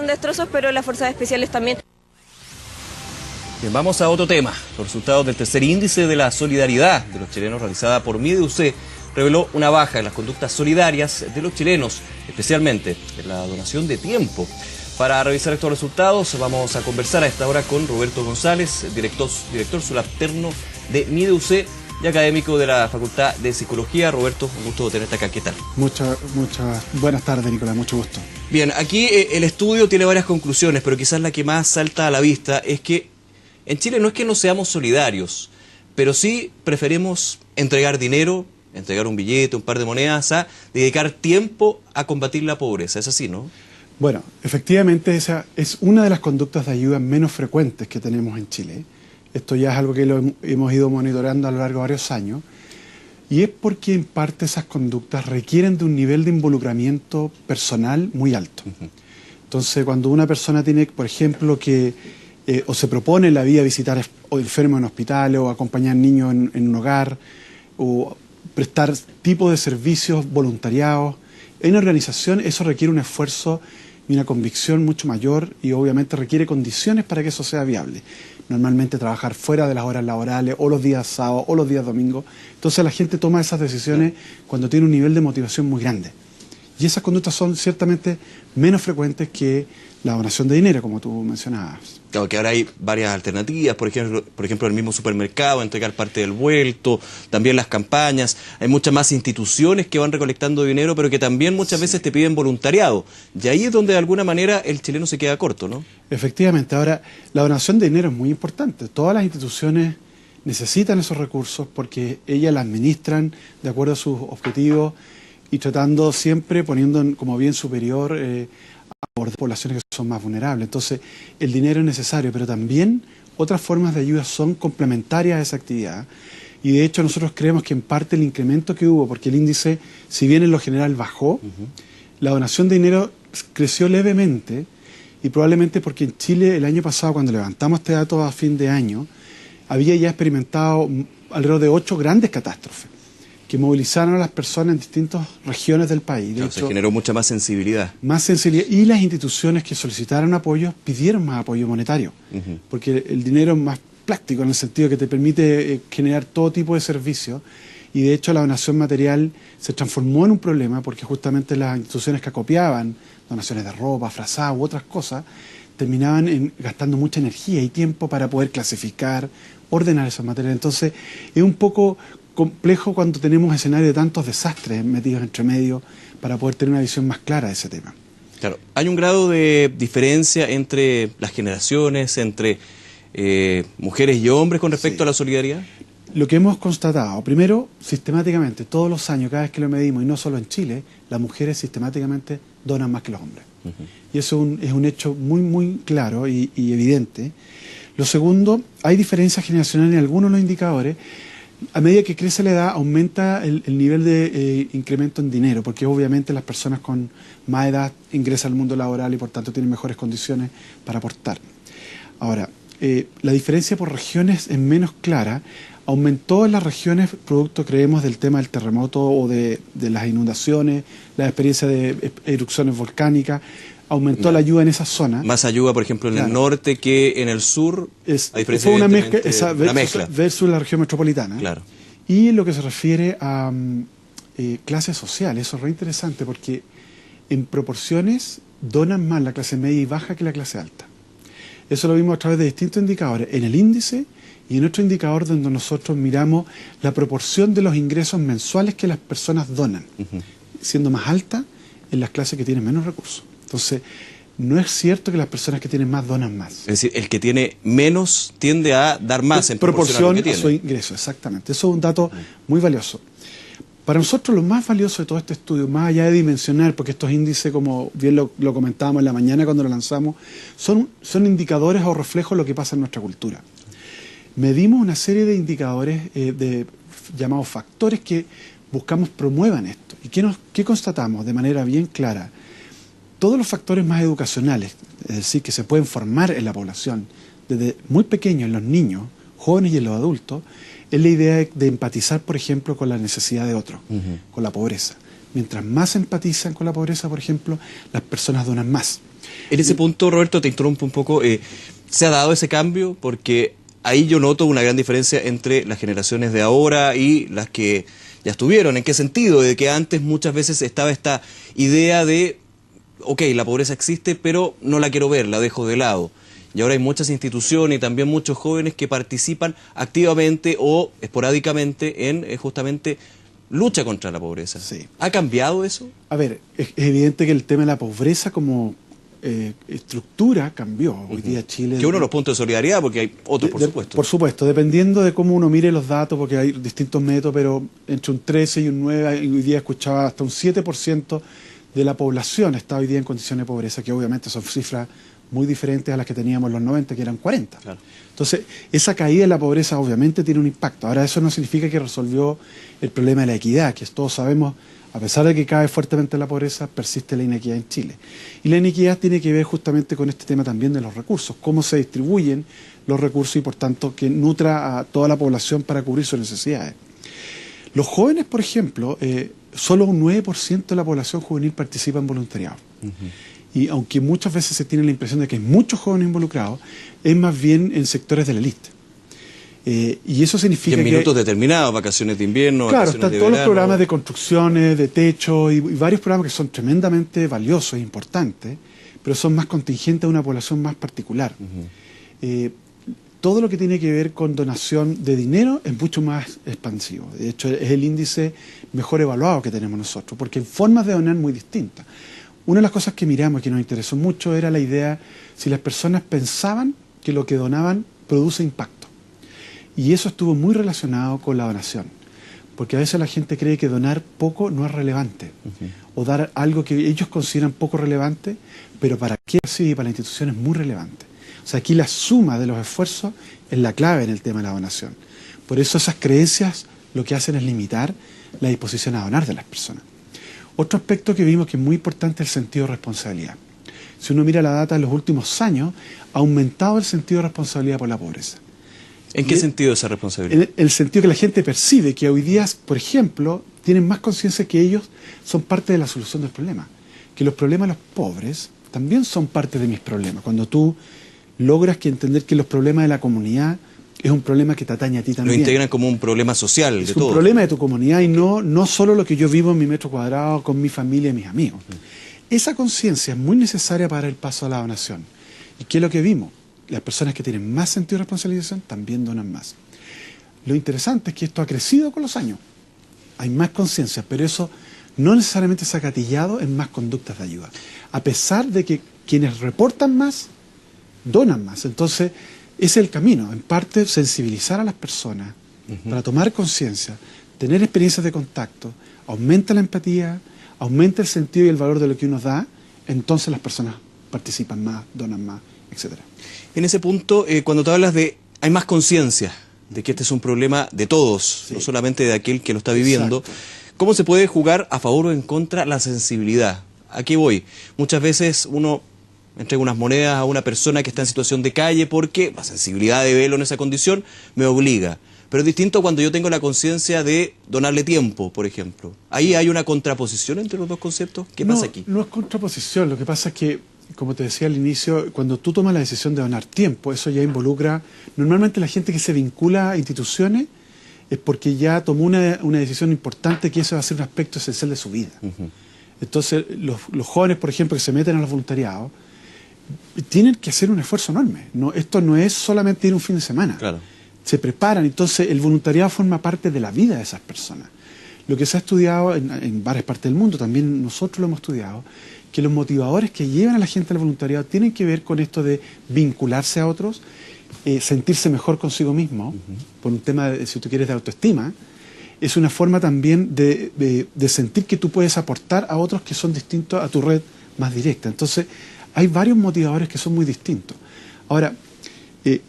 destrozos, pero las fuerzas especiales también. Bien, vamos a otro tema. Los resultados del tercer índice de la solidaridad de los chilenos realizada por MIDEUC reveló una baja en las conductas solidarias de los chilenos, especialmente en la donación de tiempo. Para revisar estos resultados vamos a conversar a esta hora con Roberto González, director subalterno de MIDEUC y académico de la Facultad de Psicología. Roberto, un gusto tenerte acá. ¿Qué tal? Muchas buenas tardes, Nicolás, mucho gusto. Bien, aquí el estudio tiene varias conclusiones, pero quizás la que más salta a la vista es que en Chile no es que no seamos solidarios, pero sí preferimos entregar dinero, entregar un billete, un par de monedas, a dedicar tiempo a combatir la pobreza. ¿Es así, no? Bueno, efectivamente esa es una de las conductas de ayuda menos frecuentes que tenemos en Chile. Esto ya es algo que lo hemos ido monitoreando a lo largo de varios años. Y es porque en parte esas conductas requieren de un nivel de involucramiento personal muy alto. Entonces, cuando una persona tiene, por ejemplo, que o se propone en la vida visitar o enfermos en hospitales o acompañar niños en un hogar o prestar tipo de servicios voluntariados en una organización, eso requiere un esfuerzo y una convicción mucho mayor y obviamente requiere condiciones para que eso sea viable. Normalmente trabajar fuera de las horas laborales o los días sábados o los días domingos. Entonces la gente toma esas decisiones cuando tiene un nivel de motivación muy grande. Y esas conductas son ciertamente menos frecuentes que la donación de dinero, como tú mencionabas. Claro, que ahora hay varias alternativas, por ejemplo el mismo supermercado, entregar parte del vuelto, también las campañas. Hay muchas más instituciones que van recolectando dinero, pero que también muchas veces te piden voluntariado. Y ahí es donde de alguna manera el chileno se queda corto, ¿no? Efectivamente. Ahora, la donación de dinero es muy importante. Todas las instituciones necesitan esos recursos porque ellas la administran de acuerdo a sus objetivos y tratando siempre, poniendo como bien superior a poblaciones que son más vulnerables. Entonces, el dinero es necesario, pero también otras formas de ayuda son complementarias a esa actividad. Y de hecho nosotros creemos que en parte el incremento que hubo, porque el índice, si bien en lo general bajó, la donación de dinero creció levemente, y probablemente porque en Chile el año pasado, cuando levantamos este dato a fin de año, había ya experimentado alrededor de 8 grandes catástrofes que movilizaron a las personas en distintas regiones del país. De hecho, se generó mucha más sensibilidad. Más sensibilidad, y las instituciones que solicitaron apoyo pidieron más apoyo monetario, porque el dinero es más práctico en el sentido que te permite generar todo tipo de servicios, y de hecho la donación material se transformó en un problema porque justamente las instituciones que acopiaban donaciones de ropa, frazadas u otras cosas, terminaban gastando mucha energía y tiempo para poder clasificar, ordenar esos materiales. Entonces es un poco complejo cuando tenemos escenarios de tantos desastres metidos entre medio para poder tener una visión más clara de ese tema. Claro, ¿hay un grado de diferencia entre las generaciones, entre mujeres y hombres con respecto a la solidaridad? Lo que hemos constatado, primero, sistemáticamente, todos los años, cada vez que lo medimos, y no solo en Chile, las mujeres sistemáticamente donan más que los hombres. Y eso es un hecho muy, muy claro y evidente. Lo segundo, hay diferencias generacionales en algunos de los indicadores. A medida que crece la edad, aumenta el nivel de incremento en dinero, porque obviamente las personas con más edad ingresan al mundo laboral y por tanto tienen mejores condiciones para aportar. Ahora, la diferencia por regiones es menos clara. Aumentó en las regiones producto, creemos, del tema del terremoto o de las inundaciones, la experiencia de erupciones volcánicas. Aumentó la ayuda en esa zona. Más ayuda, por ejemplo, en el norte que en el sur. Fue una mezcla versus la región metropolitana. Claro. Y lo que se refiere a clase social, eso es re interesante porque en proporciones donan más la clase media y baja que la clase alta. Eso lo vimos a través de distintos indicadores, en el índice y en otro indicador donde nosotros miramos la proporción de los ingresos mensuales que las personas donan, siendo más alta en las clases que tienen menos recursos. Entonces, no es cierto que las personas que tienen más donan más. Es decir, el que tiene menos tiende a dar más en proporción a su ingreso, exactamente. Eso es un dato muy valioso. Para nosotros lo más valioso de todo este estudio, más allá de dimensionar, porque estos índices, como bien lo comentábamos en la mañana cuando lo lanzamos, son indicadores o reflejos de lo que pasa en nuestra cultura. Medimos una serie de indicadores llamados factores que buscamos promuevan esto. ¿Y qué constatamos de manera bien clara? Todos los factores más educacionales, es decir, que se pueden formar en la población, desde muy pequeños en los niños, jóvenes y en los adultos, es la idea de empatizar, por ejemplo, con la necesidad de otros, con la pobreza. Mientras más empatizan con la pobreza, por ejemplo, las personas donan más. En ese punto, Roberto, te interrumpo un poco. ¿Se ha dado ese cambio? Porque ahí yo noto una gran diferencia entre las generaciones de ahora y las que ya estuvieron. ¿En qué sentido? De que antes muchas veces estaba esta idea de, ok, la pobreza existe, pero no la quiero ver, la dejo de lado. Y ahora hay muchas instituciones y también muchos jóvenes que participan activamente o esporádicamente en justamente lucha contra la pobreza. Sí. ¿Ha cambiado eso? A ver, es evidente que el tema de la pobreza como estructura cambió. Hoy día Chile... Que uno de los puntos de solidaridad, porque hay otros, por supuesto. Por supuesto, dependiendo de cómo uno mire los datos, porque hay distintos métodos, pero entre un 13 y un 9, hoy día escuchaba hasta un 7% de la población está hoy día en condiciones de pobreza, que obviamente son cifras muy diferentes a las que teníamos en los 90, que eran 40. Claro. Entonces, esa caída de la pobreza obviamente tiene un impacto. Ahora, eso no significa que resolvió el problema de la equidad, que todos sabemos, a pesar de que cae fuertemente la pobreza, persiste la inequidad en Chile. Y la inequidad tiene que ver justamente con este tema también de los recursos, cómo se distribuyen los recursos y, por tanto, que nutra a toda la población para cubrir sus necesidades. Los jóvenes, por ejemplo, solo un 9% de la población juvenil participa en voluntariado. Y aunque muchas veces se tiene la impresión de que hay muchos jóvenes involucrados, es más bien en sectores de la élite. Y eso significa que en minutos determinados, vacaciones de invierno, claro, vacaciones están de todos verano. los programas de construcciones, de techo y varios programas que son tremendamente valiosos e importantes, pero son más contingentes a una población más particular. Todo lo que tiene que ver con donación de dinero es mucho más expansivo. De hecho, es el índice mejor evaluado que tenemos nosotros, porque hay formas de donar muy distintas. Una de las cosas que miramos y que nos interesó mucho era la idea si las personas pensaban que lo que donaban produce impacto. Y eso estuvo muy relacionado con la donación, porque a veces la gente cree que donar poco no es relevante, o dar algo que ellos consideran poco relevante, pero para qué sí, para la institución es muy relevante. O sea, aquí la suma de los esfuerzos es la clave en el tema de la donación. Por eso esas creencias lo que hacen es limitar la disposición a donar de las personas. Otro aspecto que vimos que es muy importante es el sentido de responsabilidad. Si uno mira la data de los últimos años, ha aumentado el sentido de responsabilidad por la pobreza. ¿En qué sentido esa responsabilidad? En el sentido que la gente percibe que hoy día, por ejemplo, tienen más conciencia que ellos son parte de la solución del problema. Que los problemas de los pobres también son parte de mis problemas. Cuando tú logras que entender que los problemas de la comunidad es un problema que te atañe a ti también. Lo integran como un problema social de todos. Es un problema de tu comunidad y no solo lo que yo vivo en mi metro cuadrado con mi familia y mis amigos. Esa conciencia es muy necesaria para el paso a la donación. ¿Y qué es lo que vimos? Las personas que tienen más sentido de responsabilización también donan más. Lo interesante es que esto ha crecido con los años. Hay más conciencia, pero eso no necesariamente se ha gatillado en más conductas de ayuda. A pesar de que quienes reportan más, donan más. Entonces, ese es el camino. En parte, sensibilizar a las personas para tomar conciencia, tener experiencias de contacto, aumenta la empatía, aumenta el sentido y el valor de lo que uno da, entonces las personas participan más, donan más, etc. En ese punto, cuando tú hablas de hay más conciencia de que este es un problema de todos, sí, no solamente de aquel que lo está viviendo, exacto, ¿cómo se puede jugar a favor o en contra la sensibilidad? ¿A qué voy? Muchas veces uno entrega unas monedas a una persona que está en situación de calle porque la sensibilidad de verlo en esa condición me obliga. Pero es distinto cuando yo tengo la conciencia de donarle tiempo, por ejemplo. ¿Ahí hay una contraposición entre los dos conceptos? ¿Qué pasa aquí? No es contraposición, lo que pasa es que, como te decía al inicio, cuando tú tomas la decisión de donar tiempo, eso ya involucra, normalmente la gente que se vincula a instituciones es porque ya tomó una decisión importante que eso va a ser un aspecto esencial de su vida. Entonces, los jóvenes, por ejemplo, que se meten a los voluntariados, tienen que hacer un esfuerzo enorme. Esto no es solamente ir un fin de semana. Claro. Se preparan, entonces el voluntariado forma parte de la vida de esas personas. Lo que se ha estudiado en varias partes del mundo, también nosotros lo hemos estudiado, que los motivadores que llevan a la gente al voluntariado tienen que ver con esto de vincularse a otros, sentirse mejor consigo mismo, por un tema, si tú quieres, de autoestima. Es una forma también de sentir que tú puedes aportar a otros que son distintos a tu red más directa. Entonces, hay varios motivadores que son muy distintos. Ahora,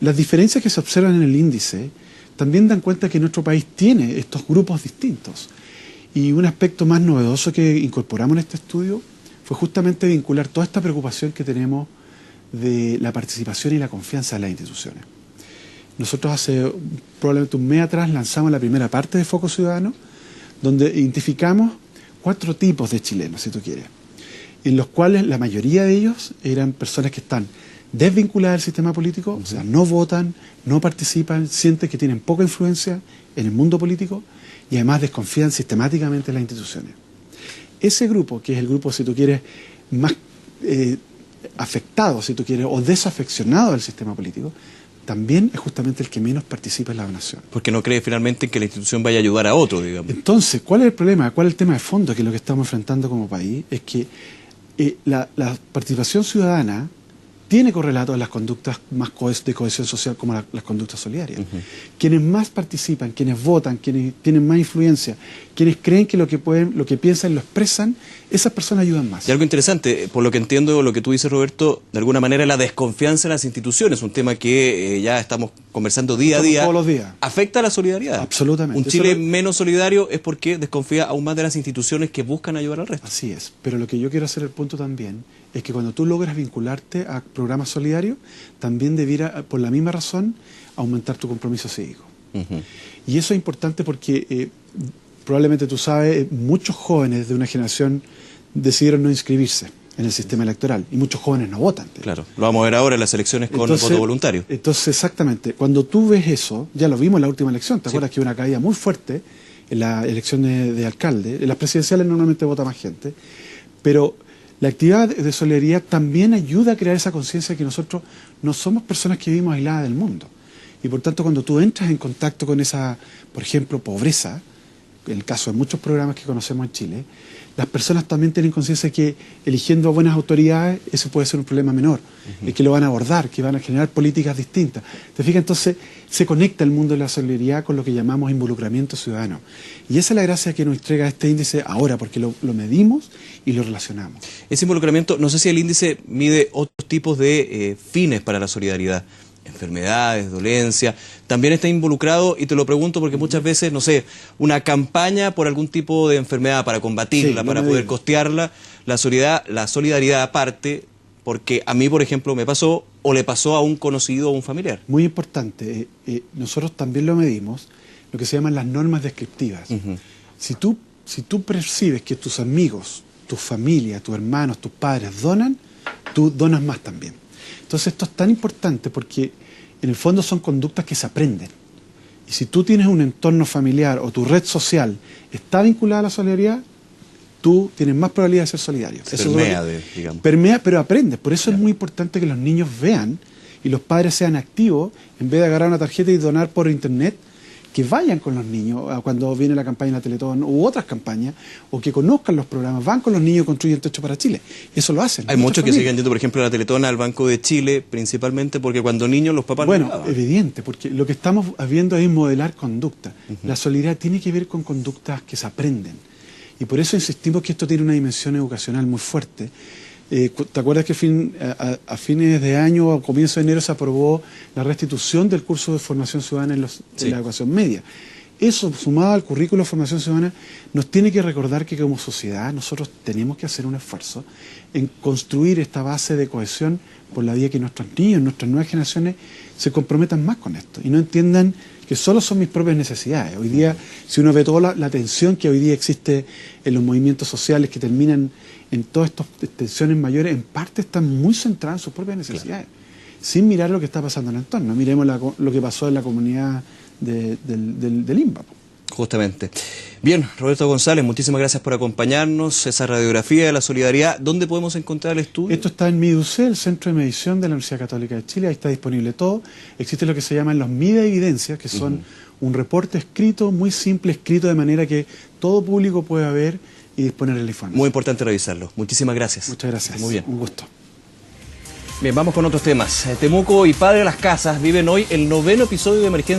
las diferencias que se observan en el índice también dan cuenta que nuestro país tiene estos grupos distintos. Y un aspecto más novedoso que incorporamos en este estudio fue justamente vincular toda esta preocupación que tenemos de la participación y la confianza en las instituciones. Nosotros hace probablemente un mes atrás lanzamos la primera parte de Foco Ciudadano, donde identificamos 4 tipos de chilenos, si tú quieres. en los cuales la mayoría de ellos eran personas que están desvinculadas del sistema político, o sea, no votan, no participan, sienten que tienen poca influencia en el mundo político y además desconfían sistemáticamente en las instituciones. Ese grupo, que es el grupo, si tú quieres, más afectado, si tú quieres, o desafeccionado del sistema político, también es justamente el que menos participa en la donación. Porque no cree finalmente que la institución vaya a ayudar a otro, digamos. Entonces, ¿cuál es el problema? ¿Cuál es el tema de fondo que lo que estamos enfrentando como país? Es que la participación ciudadana tiene correlato a las conductas más de cohesión social como las conductas solidarias. Quienes más participan, quienes votan, quienes tienen más influencia, quienes creen que lo que piensan lo expresan, esas personas ayudan más. Y algo interesante, por lo que entiendo lo que tú dices, Roberto, de alguna manera la desconfianza en las instituciones, un tema que ya estamos conversando día a día. Todos los días. ¿Afecta a la solidaridad? Absolutamente. Un Chile menos solidario es porque desconfía aún más de las instituciones que buscan ayudar al resto. Así es, pero lo que yo quiero hacer el punto también es que cuando tú logras vincularte a programas solidarios, también debiera, por la misma razón, aumentar tu compromiso cívico. Y eso es importante porque probablemente tú sabes, muchos jóvenes de una generación decidieron no inscribirse en el sistema electoral y muchos jóvenes no votan. Claro, lo vamos a ver ahora en las elecciones con voto voluntario. Entonces, exactamente, cuando tú ves eso, ya lo vimos en la última elección, ¿te acuerdas que hubo una caída muy fuerte en la elección de alcalde? En las presidenciales normalmente vota más gente, pero la actividad de solidaridad también ayuda a crear esa conciencia de que nosotros no somos personas que vivimos aisladas del mundo. Y por tanto, cuando tú entras en contacto con esa, por ejemplo, pobreza, en el caso de muchos programas que conocemos en Chile, las personas también tienen conciencia de que eligiendo buenas autoridades, ese puede ser un problema menor, y que lo van a abordar, que van a generar políticas distintas. ¿Te fijas? Entonces se conecta el mundo de la solidaridad con lo que llamamos involucramiento ciudadano. Y esa es la gracia que nos entrega este índice ahora, porque lo medimos y lo relacionamos. Ese involucramiento, no sé si el índice mide otros tipos de fines para la solidaridad. Enfermedades, dolencias, también está involucrado, y te lo pregunto porque muchas veces, no sé, una campaña por algún tipo de enfermedad para combatirla, para poder costearla, la solidaridad aparte, porque a mí, por ejemplo, me pasó o le pasó a un conocido o un familiar. Muy importante, nosotros también lo medimos, lo que se llaman las normas descriptivas. Si tú percibes que tus amigos, tu familia, tus hermanos, tus padres donan, tú donas más también. Entonces esto es tan importante porque en el fondo son conductas que se aprenden. Y si tú tienes un entorno familiar o tu red social está vinculada a la solidaridad, tú tienes más probabilidad de ser solidario. Permea, pero aprendes. Por eso es muy importante que los niños vean y los padres sean activos, en vez de agarrar una tarjeta y donar por internet, que vayan con los niños cuando viene la campaña de la Teletón u otras campañas, o que conozcan los programas, van con los niños y construyen Techo para Chile. Eso lo hacen. Hay muchos que siguen yendo, por ejemplo, a la Teletón, al Banco de Chile, principalmente porque cuando niños los papás... Bueno, evidente, porque lo que estamos viendo es modelar conducta. La solidaridad tiene que ver con conductas que se aprenden. Y por eso insistimos que esto tiene una dimensión educacional muy fuerte. ¿Te acuerdas que a fines de año, a comienzo de enero, se aprobó la restitución del curso de formación ciudadana en la educación media? Eso, sumado al currículo de formación ciudadana, nos tiene que recordar que como sociedad nosotros tenemos que hacer un esfuerzo en construir esta base de cohesión por la vía que nuestros niños, nuestras nuevas generaciones se comprometan más con esto y no entiendan que solo son mis propias necesidades. Hoy día, si uno ve toda la tensión que hoy día existe en los movimientos sociales que terminan en todas estas tensiones mayores, en parte están muy centradas en sus propias necesidades, sin mirar lo que está pasando en el entorno. Miremos lo que pasó en la comunidad del INBA. Justamente. Bien, Roberto González, muchísimas gracias por acompañarnos. Esa radiografía de la solidaridad, ¿dónde podemos encontrar el estudio? Esto está en MIDUC, el Centro de Medición de la Universidad Católica de Chile. Ahí está disponible todo. Existe lo que se llaman los MIDE Evidencias, que son un reporte escrito, muy simple, escrito de manera que todo público pueda ver y disponer de la información. Muy importante revisarlo. Muchísimas gracias. Muchas gracias. Muy bien. Un gusto. Bien, vamos con otros temas. Temuco y Padre Las Casas viven hoy el 9º episodio de emergencia